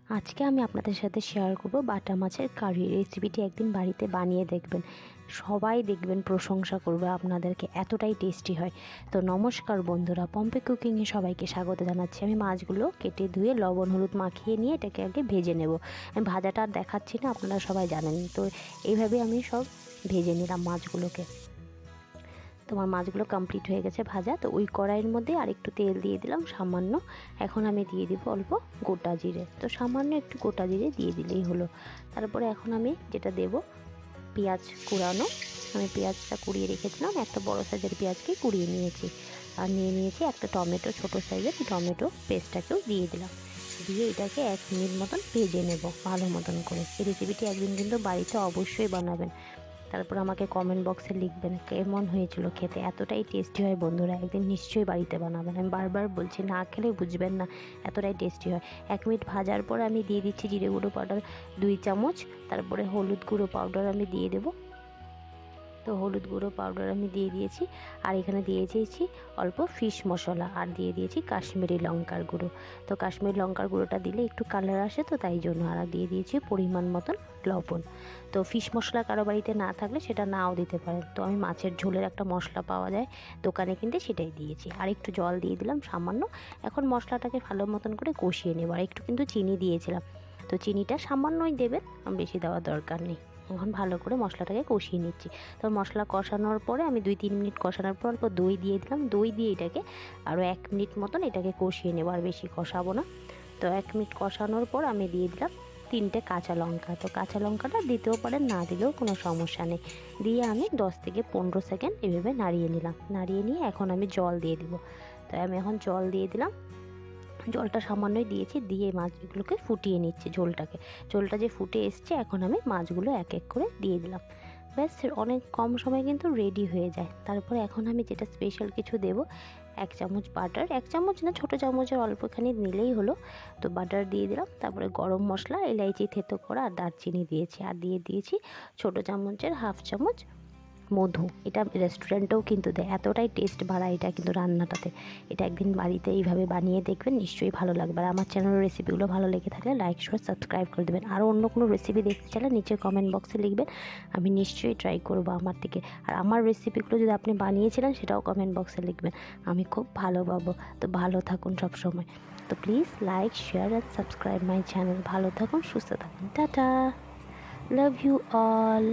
আজকে আমি আপনাদের সাথে শেয়ার করব বাটা মাছের কারি রেসিপিটি। একদিন বাড়িতে বানিয়ে দেখবেন, সবাই দেখবেন প্রশংসা করবে আপনাদেরকে, এতটাই টেস্টি হয়। তো নমস্কার বন্ধুরা, পম্পি কুকিংয়ে সবাইকে স্বাগত জানাচ্ছি। আমি মাছগুলো কেটে ধুয়ে লবণ হলুদ মাখিয়ে নিয়ে এটাকে আগে ভেজে নেব। আমি ভাজাটা আর দেখাচ্ছি না, আপনারা সবাই জানেন। তো এইভাবে আমি সব ভেজে নিলাম মাছগুলোকে। তোমার মাছগুলো কমপ্লিট হয়ে গেছে ভাজা। তো ওই কড়াইয়ের মধ্যে আর একটু তেল দিয়ে দিলাম সামান্য। এখন আমি দিয়ে দিব অল্প গোটা জিরে। তো সামান্য একটু গোটা জিরে দিয়ে দিলেই হলো। তারপরে এখন আমি যেটা দেব, পেঁয়াজ কুড়ানো। আমি পেঁয়াজটা কুড়িয়ে রেখেছিলাম, একটা বড় সাইজের পেঁয়াজকে কুড়িয়ে নিয়েছি। আর নিয়ে নিয়েছি একটা টমেটো, ছোটো সাইজের টমেটো পেস্টটাকেও দিয়ে দিলাম। দিয়ে এটাকে 1 মিনিট মতন ভেজে নেব ভালো মতন করে। এই রেসিপিটি একদিন কিন্তু বাড়িতে অবশ্যই বানাবেন। তারপর আমাকে কমেন্ট বক্সে লিখবেন কেমন হয়েছিল খেতে। এতটাই টেস্টি হয় বন্ধুরা, একদিন নিশ্চয়ই বাড়িতে বানাবেন। আমি বারবার বলছি, না খেলে বুঝবেন না, এতটাই টেস্টি হয়। 1 মিনিট ভাজার পর আমি দিয়ে দিচ্ছি জিরে গুঁড়ো পাউডার 2 চামচ। তারপরে হলুদ গুঁড়ো পাউডার আমি দিয়ে দেবো। তো হলুদ গুঁড়ো পাউডার আমি দিয়ে দিয়েছি। আর এখানে দিয়ে দিয়েছি অল্প ফিশ মশলা, আর দিয়ে দিয়েছি কাশ্মীরি লঙ্কার গুঁড়ো। তো কাশ্মীরি লঙ্কার গুঁড়োটা দিলে একটু কালার আসে, তো তাই জন্য। আর দিয়ে দিয়েছি পরিমাণ মতন লবণ। তো ফিশ মশলা কারো বাড়িতে না থাকলে সেটা নাও দিতে পারেন। তো আমি মাছের ঝোলের একটা মশলা পাওয়া যায় দোকানে কিনতে, সেটাই দিয়েছি। আর একটু জল দিয়ে দিলাম সামান্য। এখন মশলাটাকে ভালো মতন করে কষিয়ে নেব। আর একটু কিন্তু চিনি দিয়েছিলাম, তো চিনিটা সামান্যই দেবেন, বেশি দেওয়ার দরকার নেই। এখন ভালো করে মশলাটাকে কষিয়ে নিচ্ছি। তো মশলা কষানোর পরে আমি 2-3 মিনিট কষানোর পর অল্প দই দিয়ে দিলাম। দই দিয়ে এটাকে আরও 1 মিনিট মতন এটাকে কষিয়ে নেব, আর বেশি কষাবো না। তো 1 মিনিট কষানোর পর আমি দিয়ে দিলাম 3টে কাঁচা লঙ্কা। তো কাঁচা লঙ্কাটা দিতেও পারেন, না দিলেও কোনো সমস্যা নেই। দিয়ে আমি 10 থেকে 15 সেকেন্ড এভাবে নাড়িয়ে নিলাম। নাড়িয়ে নিয়ে এখন আমি জল দিয়ে দিব। তো আমি এখন জল দিয়ে দিলাম। জলটা সামান্যই দিয়েছি, দিয়ে মাছগুলোকে ফুটিয়ে নিচ্ছি। ঝোলটা যে ফুটে এসছে, এখন আমি মাছগুলো এক এক করে দিয়ে দিলাম। ব্যাস, অনেক কম সময় কিন্তু রেডি হয়ে যায়। তারপরে এখন আমি যেটা স্পেশাল কিছু দেব, 1 চামচ বাটার, 1 চামচ না, ছোটো চামচের অল্পখানি নিলেই হলো। তো বাটার দিয়ে দিলাম। তারপরে গরম মশলা, এলাইচি থেতো করা আর দারচিনি দিয়েছি। আর দিয়ে দিয়েছি ছোটো চামচের 1/2 চামচ মধু। এটা রেস্টুরেন্টেও কিন্তু দেয়, এতটাই টেস্ট বাড়ায় এটা কিন্তু রান্নাটাতে। এটা একদিন বাড়িতে এইভাবে বানিয়ে দেখবেন, নিশ্চয়ই ভালো লাগবে। আর আমার চ্যানেলের রেসিপিগুলো ভালো লেগে থাকলে লাইক শেয়ার সাবস্ক্রাইব করে দেবেন। আরও অন্য কোনো রেসিপি দেখতে চাইলে নিচে কমেন্ট বক্সে লিখবেন, আমি নিশ্চয়ই ট্রাই করবো আমার থেকে। আর আমার রেসিপিগুলো যদি আপনি বানিয়েছিলেন সেটাও কমেন্ট বক্সে লিখবেন, আমি খুব ভালো পাবো। তো ভালো থাকুন সব সময়। তো please like share and subscribe my channel. ভালো থাকুন, সুস্থ থাকুন, টাটা, লাভ ইউ অল।